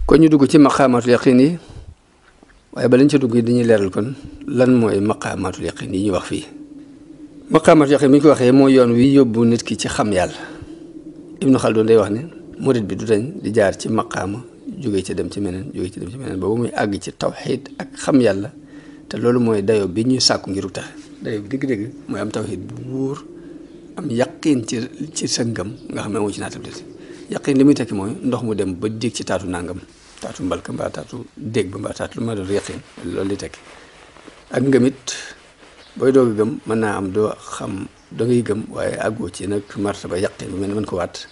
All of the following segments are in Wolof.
kon ñu dugg ci maqaamaatul yaqin yi waaye ba lañ ca dugg dañuy leeral kon lan mooy maqaamaatul yaqin yi ñuy wax fii. maqaamaatul yaqin bi ñu ko waxee mooy yoon wi yóbbu nit ki ci xam yàlla. Ibnu Xaldun day wax ne murid bi du dañ di jaar ci maqaama jóge ci dem ci meneen jóge ci dem ci meneen boobu muy àgg ci tawxiid ak xam yàlla te loolu mooy dayo bi ñuy sàkku ngiru tax dayo bi dëgg-dëgg mooy am tawxiid bu wóor am yaqin ci sa ngëm nga xam ne amoo ci naatabilité yaqin li muy tekki mooy ndox mu dem ba dig ci taatu nangam taatu mbalka mbaa taatu dégg ba mbaa taatu lu ma doon yaqin loolu li tekki ak ngëmit booy doog a gëm mën naa am doo xam da ngay gëm waaye àggoo ci nag martaba yaqin bu mel ne mën ko waat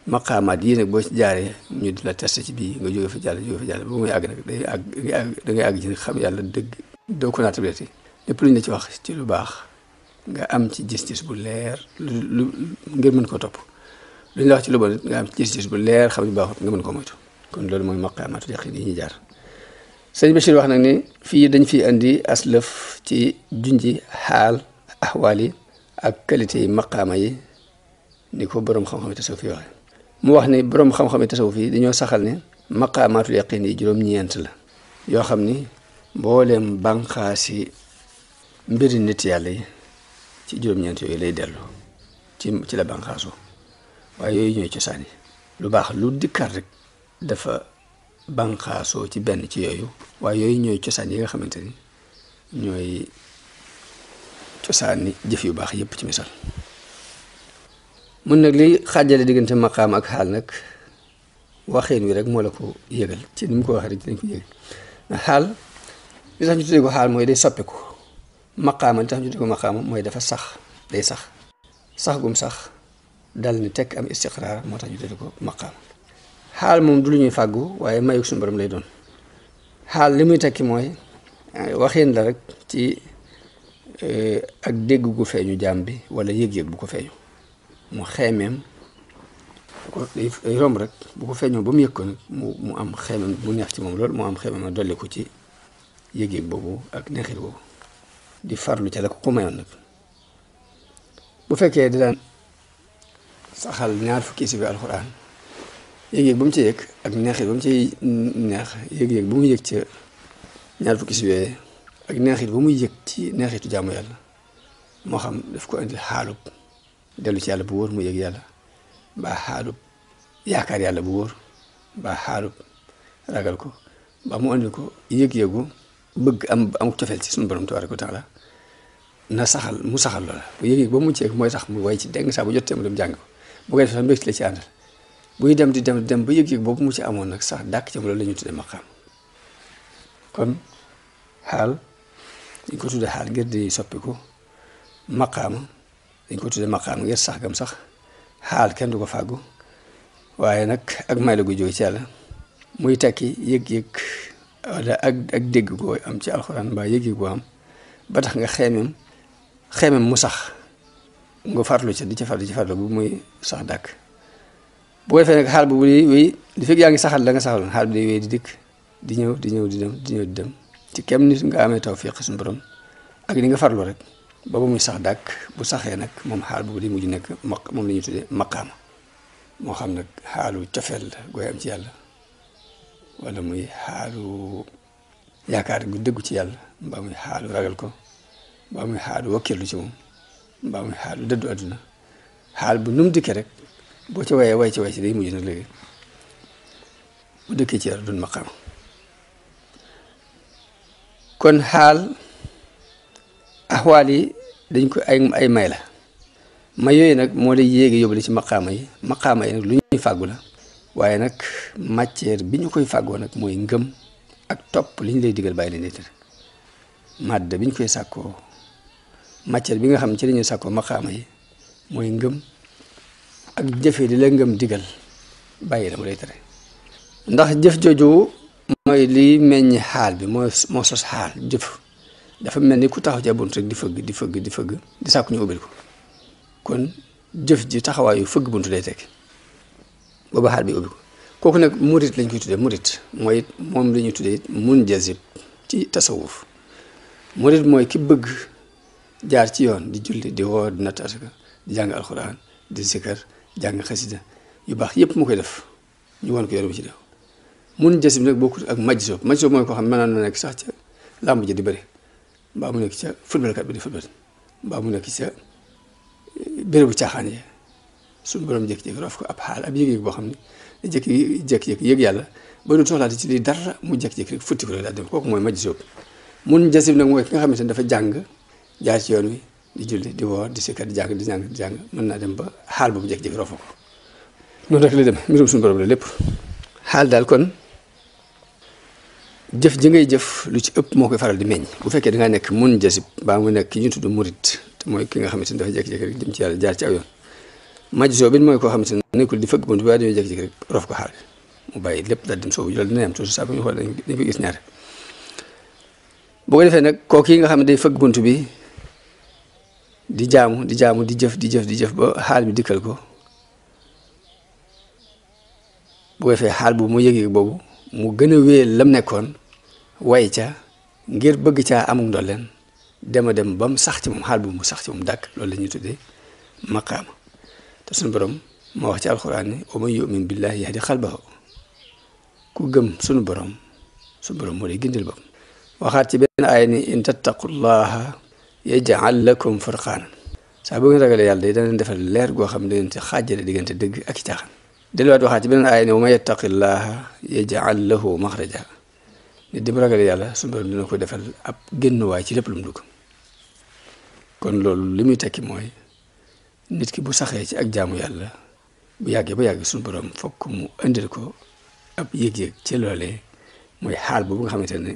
maqaamaat yii nag boo ci jaaree ñu di la testé ci bii nga jóge fa jàll ba muy àgg nag da ngay àgg ci nag xam yàlla dëgg doo ko naatabilité lépp lu ñu la ci wax ci lu baax nga am ci gis-gis bu leer lu ngir mën ko topp lu ñu la wax ci lu bon nga am ci gis-gis bu leer xam ne baaxut nga mën ko moytu kon loolu mooy maqaamaatul yaqin yi ñuy jaar. sëñ Bachir wax nag ni fii dañ fi andi aslëf ci junji xaal axwaal yi ak qualité yi maqaama yi ni ko borom xam-xam yi tasawuf yi waxe mu wax ni borom xam-xam yi tasawuf yi dañoo saxal ne maqaamaatul yaqin yi juróom-ñeent la yoo xam ni mbooleem bànqaasi mbiri nit yàlla yi ci juróom-ñeent yooyu lay dellu ci la bànqaasoo waaye yooyu ñooy cosaan yi lu baax lu dikkaat rek dafa bànqaasoo ci benn ci yooyu waaye yooyu ñooy cosaan yi nga xamante ni ñooy cosaan ni jëf yu baax yépp ci misaal mun nag li xaajale diggante maqaam ak xaal nag waxeen wi rek moo la ko yëgal ci ni mu ko waxee rek dinañ ko yëgal xaal li tax ñu tuddee ko xaal mooy day soppiku maqaama li tax ñu tuddee ko maqaama mooy dafa sax day sax gum sax dal ni tekk am istiqraar moo tax ñu tuddee ko maqaama xaal moom du lu ñuy fàggu waaye mayuk suñu borom lay doon xaal li muy tekki mooy waxeen la rek ci ak dégg gu feeñu jaam bi wala yëg-yëg bu ko feeñu mu xeemeem ko day romb rek bu ko feeñoo ba mu yëg ko nag mu am xeemeem bu neex ci moom loolu mu am xeemeem a dolli ko ci yëg-yëg boobu ak neexit boobu di farlu ca la ko mayoon nag bu fekkee di daan saxal ñaar fukki si bi alxuraan yëg-yëg ba mu ci yëg ak neexit ba mu ciy neex yëg-yëg ba mu yëg ca ñaar fukki si bi ak neexit ba muy yëg ci neexitu jaamu yàlla moo xam daf ko indi xaalub dellu ci yàlla bu wóor mu yëg yàlla mbaa xaalub yaakaar yàlla bu wóor mbaa xaalub ragal ko mbaa mu andi ko yëg-yëgu bëgg am cofeel ci suñu borom tabaaraka wa taala na saxal mu saxal loola bu yëg-yëg ba mu ci mooy tax mu way ci dégg saa bu jotee mu dem jàng ko bu koy def sax mbégte la ci àndal buy dem di dem ba yëg-yëg boobu mu ci amoon nag sax dàkk ci loolu la ñu tuddee maqaam kon xaal dañ ko tuddee xaal ngir di soppiku maqaama dañ ko tuddee maqaama ngir sax gam sax xaal kenn du ko fàggu waaye nag ak may la gu jóge ci yàlla muy tekki yëg-yëg wala ak dégg goo am ci alxuraan mbaa yëg-yëg goo am ba tax nga xeemem mu sax nga farlu ca di ci farlu bu muy sax dàkk bu ko defee nag xaal bu wéy li fekk yaa ngi saxal la nga saxaloon xaal bi day wéy di dikk di ñëw di dem ci kem nit nga amee tawfiq suñu borom ak ni nga farlu rek ba muy sax dàkk bu saxee nag moom xaal boobu di mujj nekk moom la ñuy tuddee maqaama moo xam nag xaalu cofeel la gooy am ci yàlla wala muy xaalu yaakaar gu dëggu ci yàlla mbaa muy xaalu ragal ko mbaa muy xaalu wakkeelu ci moom mbaa muy xaalu dëddu àdduna xaal bu nu mu dikkee rek boo ci wayee way ci day mujj nag léegi bu dëkkee ci yàlla doon maqaama kon xaal axwaal yi dañ ko ay may la may yooyu nag moo lay yéegi yóbbale ci maqaama yi nag lu ñuy fàggu la waaye nag matière bi ñu koy fàggoo nag mooy ngëm ak topp li ñu lay digal bàyyi leen lay tere madda bi ñu koy sàkkoo matière bi nga xam ne ci la ñuy sàkkoo maqaama yi mooy ngëm ak jëfe li la ngëm digal bàyyi la mu lay tere ndax jëf jooju mooy liy meññ xaal bi moo sos xaal jëf dafa mel ni ku taxaw ci bunt rek di fëgg di sàkku ñu ubbil ko kon jëf ji taxawaayu fëgg buntu day tekki booba xaal bi ubbi ko kooku nag murit lañ koy tuddee murit mooy moom la ñuy tuddee munjazib ci tasawuf murit mooy ki bëgg jaar ci yoon di julli di woor di natt asaka di jàng alxuraan di zikar jàng xasida yu baax yépp mu koy def ñu won ko yoon bi ci def mun jasim nag bokkut ak majsoob mooy koo xam ne mënoon na nekk sax ca làmb ji di bëri mbaa mu nekk ca footballkat bi di football mbaa mu nekk ca bérébu caaxaan yi suñu borom jékki-jékki rof ko ab xaal ab yëg-yëg boo xam ne jékki-jékki yëg yàlla ba du soxlaati ci lii dara mu jékki-jékki rek futti ko rek daal dem kooku mooy majsoob mun jasim nag mooy ki nga xamante ne dafa jàng jaar ci yoon wi di julli di woor di sikkat di jàng mën naa dem ba xaal boobu jékki-jékki rof ko noonu rek la dem mbirum suñu borom la lépp xaal daal kon jëf ji ngay jëf lu ci ëpp moo koy faral di meññ bu fekkee da ngaa nekk mun jasib baa mu nekk ki ñu tudd murit te mooy ki nga xamante ne dafa jékki-jékki rek jëm ci yàlla jaar ci aw yoon majsoo bi mooy koo xamante ne nekkul di fëgg bunt bi waaye dañoo jékki-jékki rek rof ko xaal mu bàyyi lépp daal dem soobu loolu dina am toujours saa bu ñu xool dañ ko gis ñaare bu ko defee nag kooku yi nga xam ne day fëgg bunt bi di jaamu di jëf ba xaal bi dikkal ko bu ko defee xaal boobu mu yëg-yëg boobu mu gën a wéyal lam nekkoon way ca ngir bëgg caa amul ndolleen dem ba mu sax ci moom xaal boobu mu sax ci moom dàkk loolu la ñuy tuddee maqaama te suñu borom moo wax ci alxuraan ni wa man yu'min billahi yahdi qalbahu ku gëm suñu borom moo lay gindil bopp waxaat ci benn aaya ni in tattaqullaha yaj'al lakum furqaanan saa bu ngeen ragalee yàlla day dana leen defal leer goo xam ne da ngeen ci xaajale diggante dëgg ak i caaxaan delluwaat waxaat ci beneen aaya ne wa man yattaqillaha yaj'al lahu maxraja nit di mu ragalee yàlla suñu borom dina ko defal ab génnuwaay ci lépp lu mu dugg kon loolu li muy tekki mooy nit ki bu saxee ci ak jaamu yàlla bu yàggee ba yàgg suñu borom fokk mu indil ko ab yëg-yëg ci loolee mooy xaal boobu nga xamante ne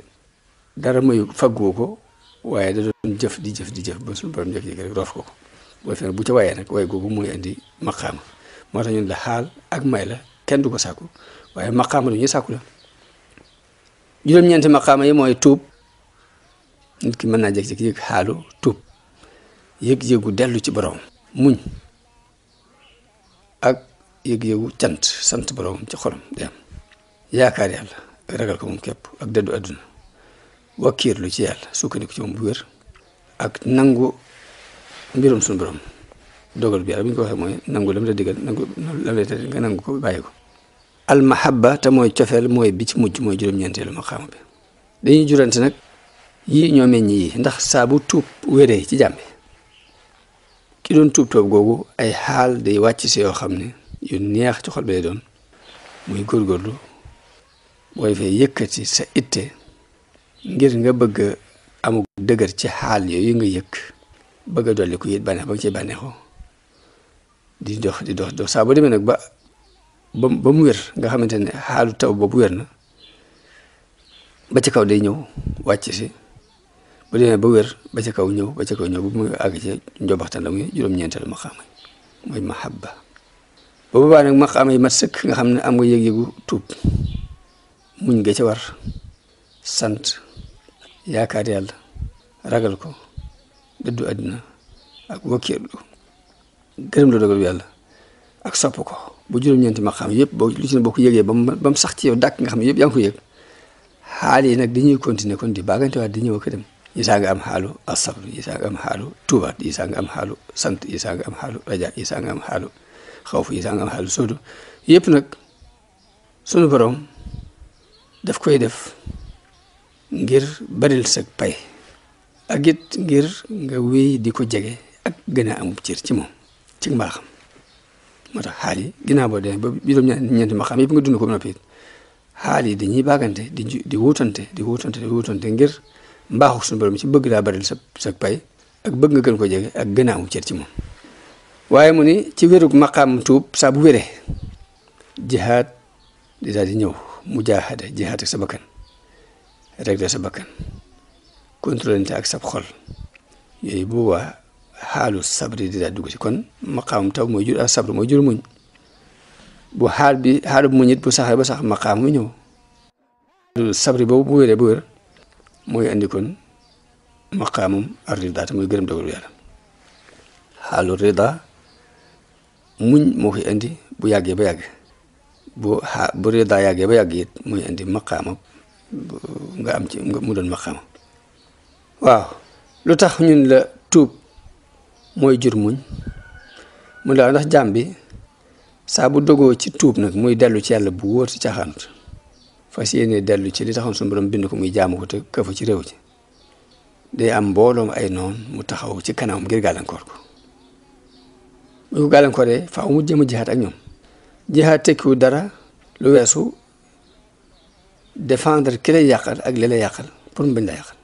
dara mayu faggu ko waaye da doon jëf di jëf ba suñu borom jékki-jékki rek roof ko booy fene bu ca wayee nag way googu mooy indi maqaama moo tax ñun la xaal ak may la kenn du ko sàkku waaye maqaama lu ñuy sàkku la juróom-ñeenti maqaama yi mooy tuub nit ki mën naa jékki-jékki yëg xaalu tuub yëg-yëgu dellu ci borom muñ ak yëg-yëgu sant borom ci xolam di am yaakaar yàlla ragal ko moom képp ak dëddu àdduna wakkiirlu ci yàlla sukkandiku ci moom bu wér ak nangu mbirum suñu borom dogal bi yàlla bu ñu ko waxee mooy nangu lam la digal nangu lam la tere nga nangu ko bàyyi ko almahabba te mooy cofeel mooy bi ci mujj mooy juróom-ñeenteelu maqaama bi dañuy jurante nag yii ñoo meññ yii ndax saa bu tuub wéree ci jàmbi ki doon tuub googu ay xaal day wàcc si yoo xam ne yu neex ci xol bi lay doon muy góorgóorlu booy fee yëkkati sa itte ngir nga bëgg amul dëgër ci xaal yooyu nga yëkk bëgg a dolli ko it bànneex ba nga cee bànneexoo di dox saa boo demee nag ba mu wér nga xamante ne xaalu taw boobu wér na ba ci kaw day ñëw wàcc si bu demee ba wér ba ci kaw ñëw ba mu àgg ci njobaxtan la muy juróom-ñeenteelu maqaama mooy mahabba ba boobaa nag maqaama yi mat sëkk nga xam ne am nga yëg-yëgu tuub muñ nga ca war sant yaakaar yàlla ragal ko dëddu àddina ak wakkiirlu gërëm la dogal yàlla ak sopp ko bu juróom-ñeenti maqaam yëpp boo lu ci ne boo ko yëgee ba mu sax ci yow dàkk nga xam ne yëpp yaa ngi ko yëg xaal yi nag dañuy continuer kon di baagante waat di ñëw ak dem yi saa nga am xaalu asabr yi saa nga am xaalu tuubaat yi saa nga am xaalu sant yi saa nga am xaalu raja yi saa nga am xaalu xawf yi saa nga am xaalu soodu yëpp nag sunu borom daf koy def ngir baril sa pay ak it ngir nga wéy di ko jege ak gën a am cër ci moom ci mbaaxam moo tax xaal yi ginnaaw boo demee ba juróom-ñeenti maqaam yëpp nga dund ko ba noppi xaal yi dañuy baagante di wutante ngir mbaaxu suñu borom ci bëgg daa baril sa pay ak bëgg nga gën ko jege ak gën a am cër ci moom waaye mu ni ci wérug maqaam tuub saa bu wéree jihaad di daal di ñëw mujaahada jihaad ak sa bakkan régler sa bakkan contrôlante ak sa xol yooyu bu boobaa xaalu sabri di daal dugg ci kon maqaam taw mooy jur ak sabri mooy jur muñ bu xaalu muñ it bu saxee ba sax maqaam mu ñëw sabri boobu bu wéree bu wér mooy andi kon maqaamum ar-rida te mooy gërëm dogalu yàlla xaalu rida muñ moo koy andi bu yàggee ba yàgg bu rida yàggee ba yàgg it mooy andi maqaama nga am ci mu doon maqaama waaw lu tax ñun la tuub mooy jur muñ mu la ndax jaam bi saa bu dogoo ci tuub nag muy dellu ci yàlla bu wóor ci caaxaanut fas yéene dellu ci li taxoon suñu borom bind ko muy jaamu ko te këfu ci réew ci day am mbooloom ay noon mu taxaw ci kanam ngir gàllankoor ko bu ko gàllankooree faaw mu jëm a jihaat ak ñoom jihaat tekkiwu dara lu weesu défendre ki lay yàqal ak li lay yàqal pour mu bañ la yàqal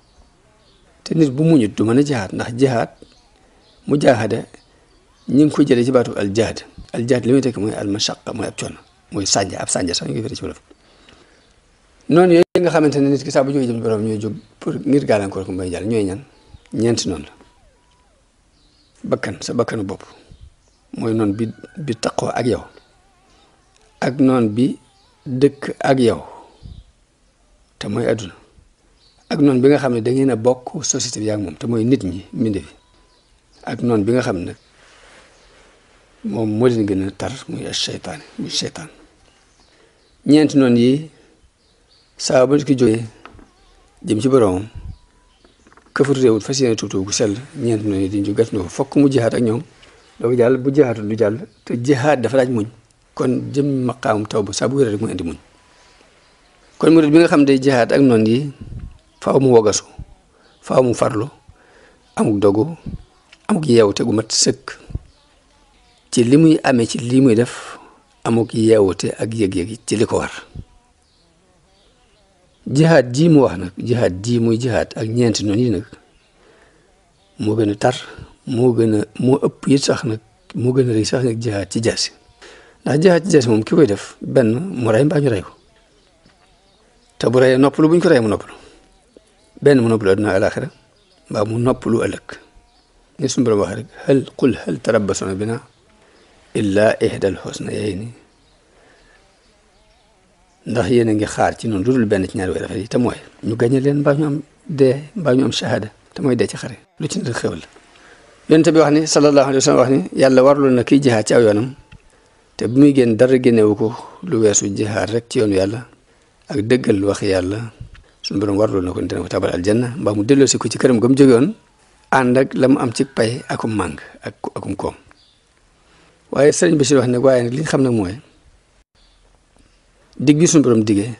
te nit bu muñut du mën a jihaat ndax jihaat mu jaahada ñi ngi ko jëlee ci baatu aljaad li muy tekki mooy almashaqa mooy ab coono mooy sànja ab sànja sax ñu ngi firi ci wolof noonu yooyu nga xamante ne nit ki saa bu jógee jëm borom ñooy jóg pour ngir gàllankoor ko mbay jàll ñooy ñan ñeenti noonu la bakkan sa bakkanu bopp mooy noonu bi taqoo ak yow ak noonu bi dëkk ak yow te mooy adduna ak noonu bi nga xam ne da ngeen a bokk société bi yaa ngi moom te mooy nit ñi mbinde fi ak noonu bi nga xam ne nag moom moo leen gën a tar muy seytaane muy seytaan ñeenti noonu yi saa ba nit ki jógee jëm ci boromam këfatu réewut fas yéene tuutu gu sell ñeenti noonu yi di ñu gàtt na ko fokk mu jihaat ak ñoom doo ko jàll bu jihaatul du jàll te jihaat dafa laaj muñ kon jëm maqaamum taw ba saa bu wér rek mu indi muñ kon murid bi nga xam day jihaat ak noonu yi faaw mu wogasu faaw mu farlu amuk dogu amuk yeewute gu mat sëkk ci li muy amee ci lii muy def amuk yeewute ak yëg-yëg ci li ko war jihaat ji mu wax nag jihaat ji muy jihaat ak ñeenti noonu yi nag moo gën a tar moo ëpp it sax nag moo gën a rëy sax nag jihaat ci jaasi ndax jihaat ci jaasi moom ki koy def benn mu rey mbaa ñu rey ko te bu reyee noppalu buñ ko reyee mu noppalu benn mu noppalu adduna alaxira mbaa mu noppalu ëllëg ni suñu borom wax rek qul hal tarabbasuna bina illa ihdal husnayayni ndax yéen a ngi xaar ci noonu lu dul benn ci ñaari way rafet yi te mooy ñu gañe leen mbaa ñu am dee mbaa ñu am shahada te mooy dee ci xare lu ci nekk xewal la yonent bi wax ni sallallahu alayhi wa sallam wax ni yàlla warlu na kiy jihaad ci aw yoonam te bu muy génn dara génnewu ko lu weesu jihaad rek ci yoonu yàlla ak dëggal wax yàlla suñu borom warlu na ko dina ko tabal aljanna mbaa mu delloosi ko ci këram ga mu jóge woon ànd ak la mu am ci pay akum màng akum koom waaye sëriñ bi si wax ne waaye nag li nga xam nag mooy dig bi suñu borom digee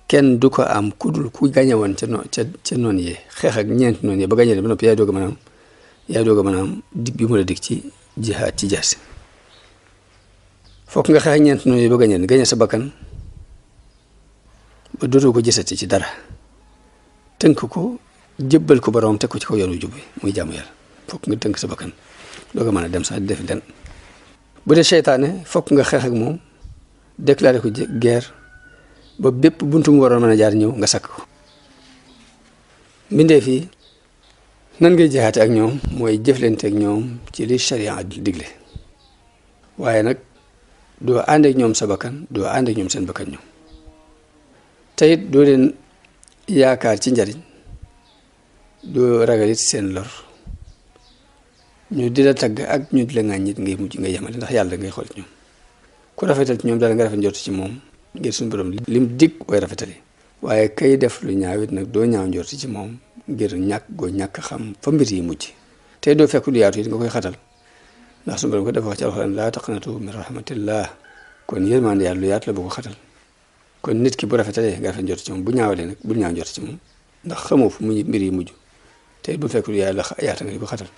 kenn du ko am ku dul ku gañe woon ca noonu yee xeex ak ñeenti noonu yee ba gañe leen ba noppi yaay doog a mën a am dig bi mu la dig ci jihaad ci jaasi fokk nga xeex ak ñeenti noonu yee ba gañe leen gañe sa bakkan ba dootoo ko gisati ci dara tënk ko jébbal ko borom teg ko ci kaw yoonu jub bi muy jaamu yàlla fokk nga tënk sa bakkan doog a mën a dem sax def den bu dee seytaane fokk nga xeex ak moom déclaré ko guerre ba bépp buntu mu waroon mën a jaar ñëw nga sakk ko mbindee fii nan ngay jihaate ak ñoom mooy jëflante ak ñoom ci li sharia digle waaye nag doo ànd ak ñoom sa bakkan doo ànd ak ñoom seen bakkan ñoom te it doo leen yaakaar ci njariñ doo ragal it seen lor ñu di la tagg ak ñu di la ŋàññ it ngay mujj ngay yemale ndax yàlla ngay xool ci ñoom ku rafetal ci ñoom daal nga rafet njort ci moom ngir suñu borom lim dig way rafetali waaye kay def lu ñaaw it nag doo ñaaw njort ci moom ngir ñàkk xam fa mbir yi mujj tey doo fekk lu yaatu it nga koy xatal ndax suñu borom ko dafa wax ci alxuraan laa taqnatu min rahmatillah kon yërmande yàlla lu yaatu la bu ko xatal kon nit ki bu rafetalee nga rafet njort ci moom bu ñaawalee nag bul ñaaw njort ci moom ndax xamoo fu mu mbir yi mujj tey bu fekk lu yàlla yaata nga di ko xatal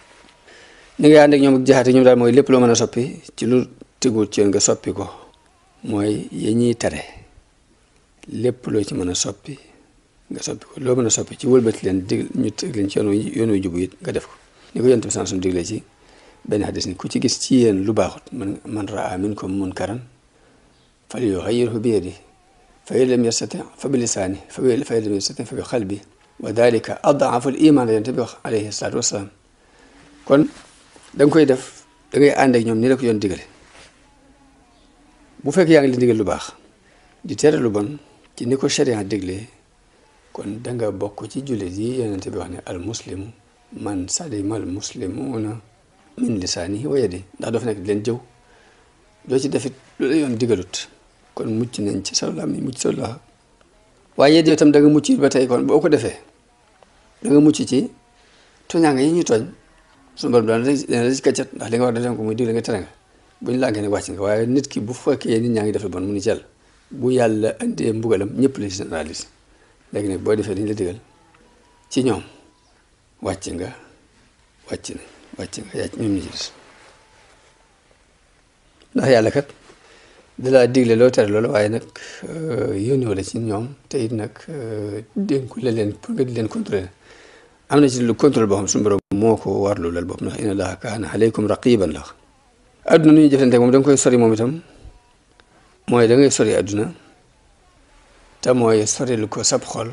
ni ngay ànd ak ñoom ak jaxaate ñoom daal mooy lépp loo mën a soppi ci lu tegul ci yoon nga soppi ko mooy yi ñuy tere lépp loo ci mën a soppi nga soppi ko loo mën a soppi ci wëlbati leen dig ñu teg leen ci yoonu jubu it nga def ko ni ko yonent bi sallallahu alayhi wasallam diglee ci benn hadis ni ku ci gis ci yéen lu baaxut man raa minkum munkaran falyughayyirhu bi yadihi fa in lam yastati' fa bi lisaanihi fa in lam yastati' fa bi qalbihi wa dhalika ad'afu al-iman la yonent bi wax alayhi salaatu wassalaam kon da nga koy def da ngay ànd ak ñoom ni la ko yoon digale bu fekk yaa ngi leen digal lu baax di tere lu bon ci ni ko sharia diglee kon da nga bokk ci jullit yi yonent bi wax ne al muslimu man salima al muslimuna min lisaanihi wa yadihi ndax doo fa nekk di leen jëw doo ci defit lu la yoon digalut kon mucc nañ ci sa làmmiñ mucc sa loxo waaye yow itam da nga mucc ba tey kon boo ko defee da nga mucc ci tooñaanga yi ñuy tooñ suñu borom dana la ci kaccat ndax li nga war def ko muy digle nga tere nga buñ lànkee nag wàcc nga waaye nit ki bu fekkee nit ñaa ngi def lu bon mu ni ci yàlla bu yàlla indee mbugalam ñëpp la généralise léegi nag boo defee dañ la digal ci ñoom wàcc nga yaa ci ñoom ñi ci des ndax yàlla kat dalaa digle loo tere loolu waaye nag yónni wala ci ñoom te it nag dénku la leen pour nga di leen contrôler am na ci lu contrôle boo xam suñu borom moo ko warlu lal bopp ndax inna allaha kaana aleykum raqiban la adduna nu ñuy jëflante moom da nga koy sori moom itam mooy da ngay sori adduna te mooy sori lu ko sab xol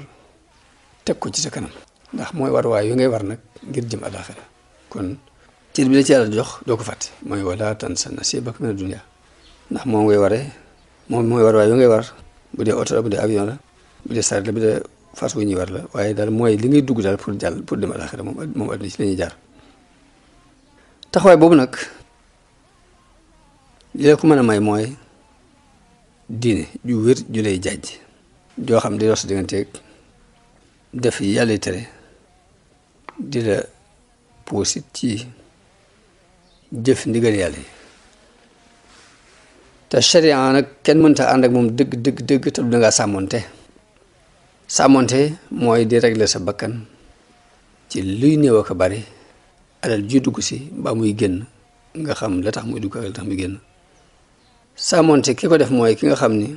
teg ko ci sa kanam ndax mooy war waay yu ngay war nag ngir jëm àllaaxira kon cër bi la ci yàlla jox doo ko fàtte mooy wala tansa nasiibaka mina dunya ndax moom ngay waree moom mooy war waay yu ngay war bu dee oto la bu dee avion la bu dee saret la bu dee fas wu ñuy war la waaye daal mooy li ngay dugg daal pour jàll pour dem àllaaxira moom adduna ci la ñuy jaar taxawaay boobu nag li la ko mën a may mooy diine ju wér ju lay jaaj joo xam di dox sa digganteeg def yi yàlla tere di la puusit ci jëf ndigal yàlla yi te sharia nag kenn mënta ànd ak moom dëgg te du dangaa sàmmonte mooy di régler sa bakkan ci luy néew ak a bari alal ju dugg si ba muy génn nga xam la tax muy dugg ak la tax muy génn sàmmonte ki ko def mooy ki nga xam ni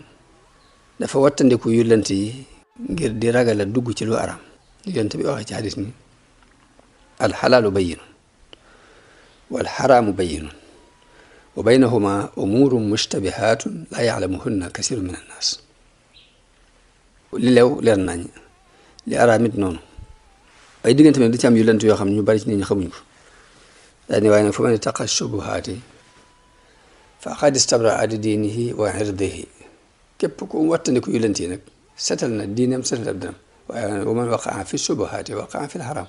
dafa wattandiku yu lent yi ngir di ragal a dugg ci lu araam yonent bi waxee ci hadis ni alxalaalu bayyinun wal xaraamu bayyinun wa baynahuma umuurun mushtabihaatun laa ya'lamuhunna kasiirun min annaas li leew leer nañ li araam it noonu ay diggante nag di ci am yu lent yoo xam ne ñu bari ci nit ñi xamuñ ko daani waaye nag fa man ittaqa shubuhaati faqad istabra'a li diinihi wa irdihi képp ku wattandiku yu lent yi nag setal na diineem setal ab dinam waaye wa man waqa'a fi shubuhaati waqa'a fi l-haraam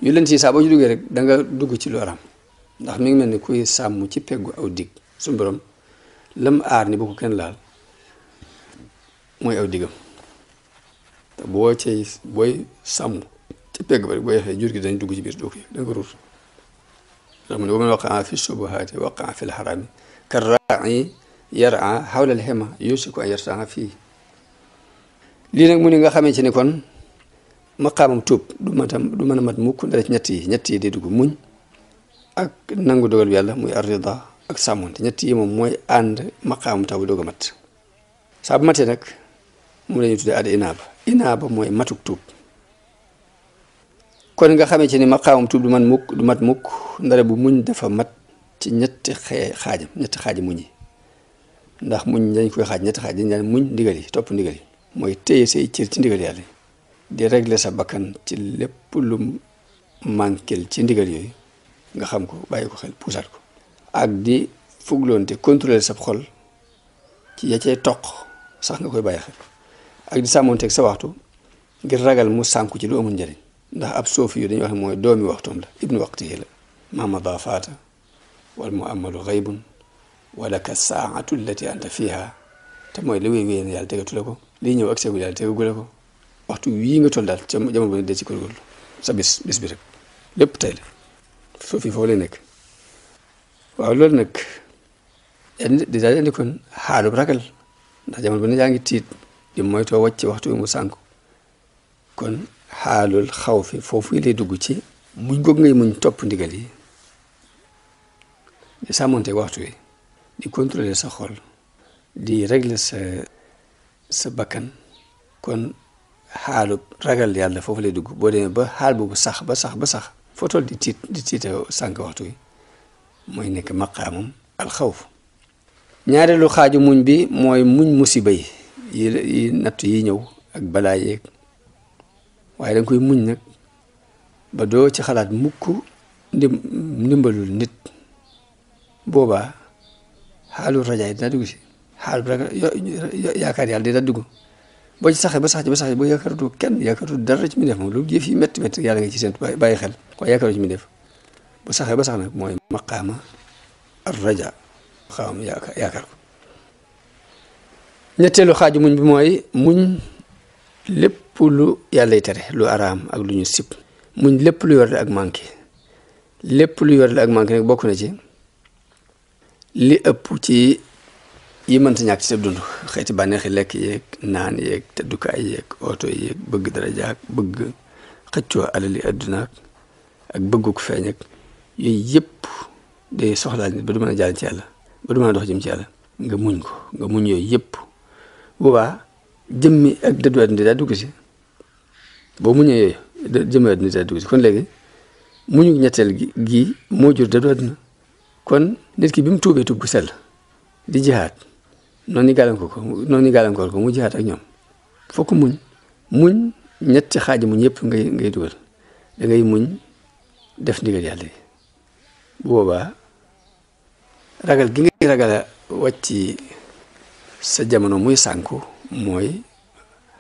yu lent yi saa boo ci duggee rek da nga dugg ci lu araam ndax mi ngi mel ni kuy sàmm ci peggu aw dig suñu borom lam aar ni bu ko kenn laal mooy aw digam te booy sàmm ci pegg ba rek boo yexee jur gi dañ dugg ci biir doo ko yëg da nga ko ruut ndax mu ne wa man waqa'a fi shubuhaati waqa'a fi l-haraami karraa'i yar'a hawla al-hima yusiku an yarta'a fii lii nag mu ni nga xamee ci ni kon maqaamam tuub du mën a mat mukk ndara ci ñett yi di dugg muñ ak nangu dogal bi yàlla muy ar-rida ak sàmmonte ñett yi moom mooy ànd maqaamam taw doog a mat saa bu matee nag mu la ñuy tuddee ad inaaba mooy matuk tuub kon nga xamee ci ni maqaamam tuub du mat mukk ndara bu muñ dafa mat ci ñetti xaaji muñ yi ndax muñ dañ koy xaaj ñetti xaaj dañ daan muñ ndigal yi topp ndigal yi mooy téye say cër ci ndigal yàlla di régler sa bakkan ci lépp lu manquel ci ndigal yooyu nga xam ko bàyyi ko xel puusaat ko ak di fugloonte contrôler sa xol ci ya cay toq sax nga koy bàyyi xel ak di sàmmoonteeg sa waxtu ngir ragal mu sànku ci lu amul njëriñ ndax ab soofi yu dañuy wax ne mooy doomi waxtoom la ibnu waqtihi la mamada faata wal mu amalu xaybun wala ka saatu allati anta fiha te mooy li wéy yàlla tegatu la ko lii ñëw ak seegul yàlla tegagu la ko waxtu wii nga toll daal ca jamono bu ne dee ci góorgóorlu sa bis bi rek lépp tey la soofi foofu lay nekk waaw loolu nag di daal indi kon xaalub ragal ndax jamono bu ne yaa ngi tiit di moytoo wàcc waxtu wi mu sànku kon xaalul xaw fi foofu lay dugg ci muñ goog ngay muñ topp ndigal yi di sàmmonteeg waxtu wi di contrôler sa xol di régler sa bakkan kon xaalub ragal yàlla foofu lay dugg boo demee ba xaal boobu sax ba sax foo toll di tiite sànq waxtu wi mooy nekk maqaamam alxawf ñaareelu xaaju muñ bi mooy muñ musiba yi natt yi ñëw ak balaa yeeg waaye da nga koy muñ nag ba doo ci xalaat mukk ndimbalul nit boobaa xaalu rajaay dina dugg si xaal bu ragal yaakaar yàlla dina dugg boo ci saxee ba sax ci boo yaakaaratu kenn yaakaaratu dara ci mi def moom lu jëf yi métti yàlla nga ci seen bàyyi xel waaye yaakaaru ci mi def bu saxee ba sax nag mooy maqaama ar raja maqaama yaakaar ko ñetteelu xaaju muñ bi mooy muñ lépp lu yàllay tere lu araam ak lu ñu sib muñ lépp lu yor ak manqué lépp lu yor ak manqué nag bokk na ci li ëpp ci yi mënta ñàkk ci sa dund xeeti bànneexi lekk yeeg naan yeeg teddukaay yeeg oto yeeg bëgg daraja ak bëgg xëccoo alali àdduna ak bëggu ko feeñ ak yooyu yëpp day soxlaal nit ba du mën a jàll ci yàlla ba du mën a dox jëm ci yàlla nga muñ ko nga muñ yooyu yëpp boobaa jëmmi ak dëddu àdduna daa dugg si boo muñee yooyu jëmmi àdduna daa dugg si kon léegi muñu ñetteel gi moo jur dëddu àdduna kon nit ki bi mu tuubee tuub gu sell di jihaat noonu ñu gàllankoor ko mu jihaat ak ñoom fokk muñ ñetti xaaji muñ yëpp ngay dugal da ngay muñ def ndigal yàlla yi bu boobaa ragal gi ngay ragal a wàcc sa jamono muy sànku mooy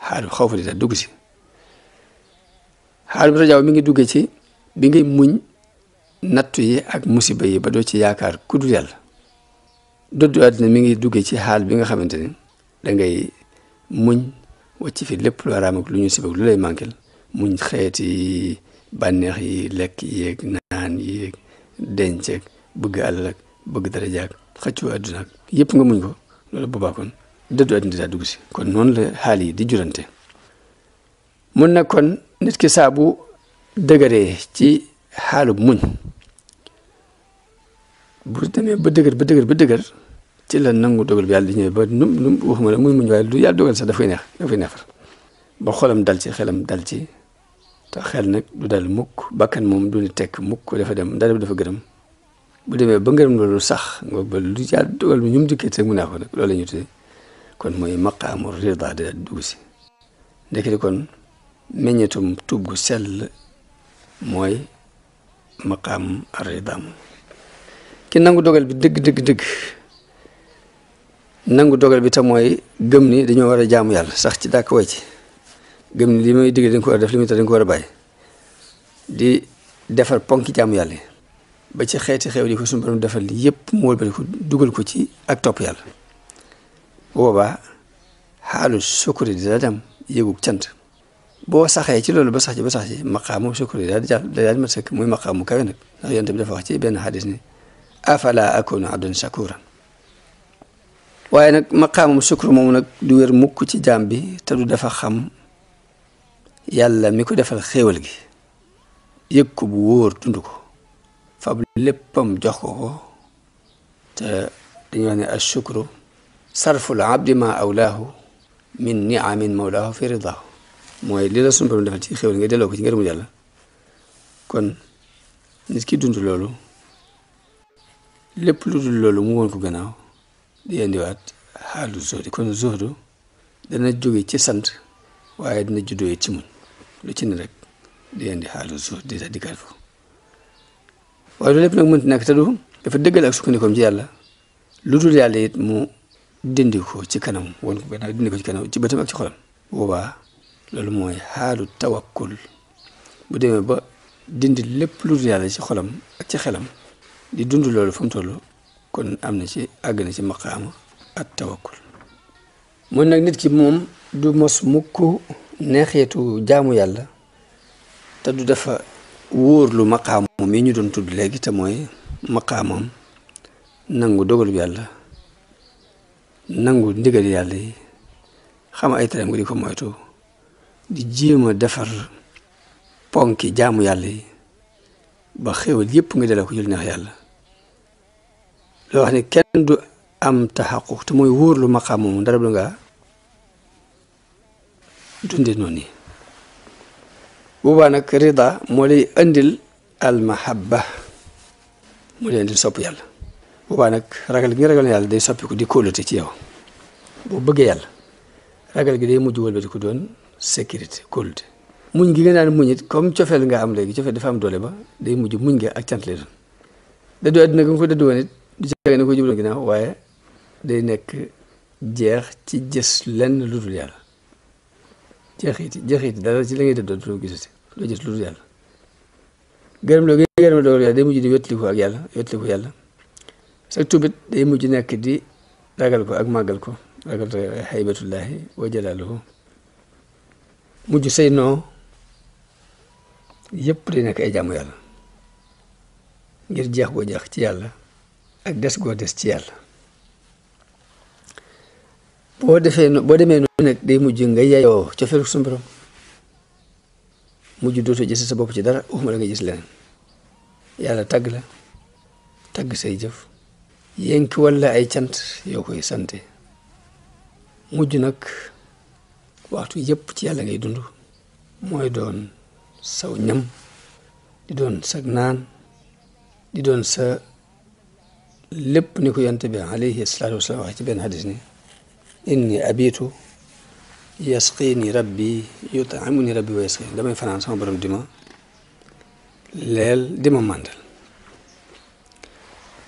xaalu xaw fa di dugg si xaalu bi rajaaw mi ngi duggee ci bi ngay muñ nattu yi ak musiba yi ba doo ci yaakaar ku dul yàlla doddu àddina mi ngi duggee ci xaal bi nga xamante ni da ngay muñ wàcc fi lépp lu araam ak lu ñu sibak lu lay manquel muñ xeeti bànneex yi lekk yeeg naan yeeg denc ak bëgg àll ak bëgg daraja ak xëccoo àdduna ak yëpp nga muñ ko loolu boobaa kon dëddu àddina daa dugg si kon noonu la xaal yi di jurante mun na kon nit ki saa bu dëgëree ci xaalub muñ bu demee ba dëgër ci la nangu dogal bi yàlla di ñëwee ba nu waxuma la muy muñ waaye lu yàlla dogal sax dafay neefar ba xolam dal ci xelam dal ci te xel nag du dal mukk bakkan moom du ni tekk mukk dafa dem dara bi dafa gërëm bu demee ba ngërëm loolu sax nga ba lu yàlla dogal bi ñu mu dikkee rek mu naa ko nag loolu la ñu tuddee kon mooy maqaamu rida da dugg si ndekete kon meññetum tuub gu sell mooy maqaam ar-rida ki nangu dogal bi dëgg nangu dogal bi te mooy gëm ni dañoo war a jaamu yàlla sax ci dàkk way ci gëm ni li may digg dañ ko war a def li muy tax dañ ko war a bàyyi di defar ponki jaamu yàlla ba ci xeeti xew di ko suñu borom defal li yëpp mu wëlbati ko dugal ko ci ak topp yàlla boobaa xaalu sukuri di daa dem yëgug cant boo saxee ci loolu ba sax ci maqaamu sukuri daal di mat sëkk muy maqaamu kawe nag ndax yonent bi dafa wax ci benn xadis ni afala akunu abdan shakuran waaye nag maqaamam sukkur moomu nag du wér mukk ci jaam bi te du dafa xam yàlla mi ko defal xéewal gi yëg ko bu wóor dund ko fab léppam jox ko te dañuy wax ne ashukru sarful abdi ma awlaahu min niamin mawlaahu fi ridaahu mooy li la sunu borom defal ci xéewal nga delloo ko ci ngërëmu yàlla kon nit ki dund loolu lépp lu dul loolu mu woon ko gannaaw di indiwaat xaalu zuhdi kon zuhdu dana jóge ci sant waaye dina juddoo ci muñ lu ci ne rek di indi xaalu zuhdi di dikkaat ko waaye loolu lépp nag mënti nekk te du dafa dëggal ak sukkandikoom ci yàlla lu dul yàlla it mu dindi ko ci kanam woon ko gannaaw dindi ko ci kanam ci bëtam ak ci xolam boobaa loolu mooy xaalu tawakkul bu demee ba dindi lépp lu dul yàlla ci xolam ak ci xelam di dund loolu fu mu toll kon am na ci àgg na ci maqaama ak tawakkul mun nag nit ki moom du mos mukk neexeetu jaamu yàlla te du dafa wóor lu maqaam moom yi ñu doon tudd léegi te mooy maqaamam nangu dogalu yàlla nangu ndigal yàlla yi xam ay tereem nga di ko moytu di jéem a defar ponki jaamu yàlla yi ba xéwal yépp nga dela ko jël neex yàlla loo wax ne kenn du am taxaquq te mooy wóor lu maqaam moom dara du nga dundee noonu yi boobaa nag rida moo lay andil almahabba moo lay andil sopp yàlla boobaa nag ragal gi nga ragal yàlla day soppi ko di kóolute ci yow boo bëggee yàlla ragal gi day mujj wëlbati ko doon sécurité kóolute muñ gi nga naan muñ it comme cofeel nga am léegi cofeel dafa am doole ba day mujj muñ nga ak cant lay doon dëddu àddina nga ko dëddu woon it du jege ne ko jublu ginnaaw waaye day nekk jeex ci gis lenn lu dul yàlla jeexiti dara ci la ngay dëddoo doo gisati doo gis lu dul yàlla gërëm loo gërëm dogal yàlla day mujj di wettaliku ak yàlla wettaliku yàlla sa tubit day mujj nekk di ragal ko ak màggal ko ragal haybatullahi wa jalaaluhu mujj say noo yëpp di nekk ay jaamu yàlla ngir jeex goo jeex ci yàlla ak des goo des ci yàlla boo demee noonu nag day mujj nga yeyoo cofeelu suñu borom mujj dootoo gis sa bopp ci dara waxuma la nga gis leneen yàlla tagg la tagg say jëf yénki walla ay cant yoo koy sante mujj nag waxtu yëpp ci yàlla ngay dund mooy doon saw ñam di doon sag naan di doon sa lépp ni ko yonent bi alayhi salaatu wasalaam wax ci benn hadis ni inni abitu yasqini rabbi yutamuni rabbi wa yasqini damay fanaan sama borom di ma leel di ma màndal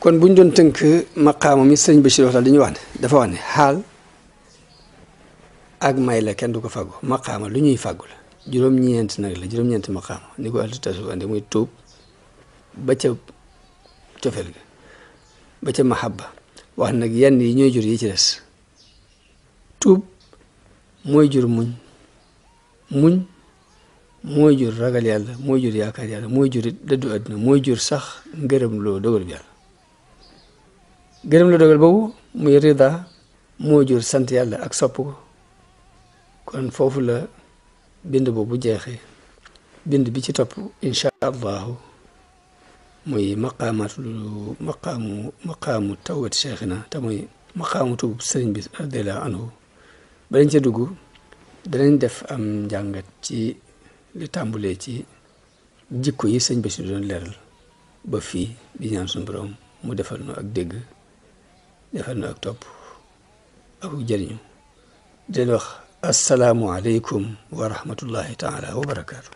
kon buñ doon tënk maqaama mi sëñ Bachir waxtaan dañuy wax ne dafa wax ne xaal ak may la kenn du ko fàggu maqaama lu ñuy fàggu la juróom-ñeent nag la juróom-ñeenti maqaama ni ko altu tasu ande muy tuub ba ca cofeel ga ba ca mahabba wax nag yenn yi ñooy jur yi ci des tuub mooy jur muñ mooy jur ragal yàlla mooy jur yaakaar yàlla mooy jur dëddu àdduna mooy jur sax ngërëm loo dogal bi yàlla gërëm loo dogal boobu muy rida moo jur sant yàlla ak sopp ko kon foofu la bind boobu jeexee bind bi ci topp incha allahu muy maqaamu tawbati cheikhina te muy maqaamu tuub sëriñ bi radiallahu anhu balañ ca dugg danañ def am njàngat ci li tàmbulee ci jikko yi sëñ Bachir doon leeral ba fii di ñaan suñu borom mu defal nu ak dégg defal nu ak topp ak jëriñu di leen wax assalaamu aleykum wa rahmatullahi taala wa barakaatu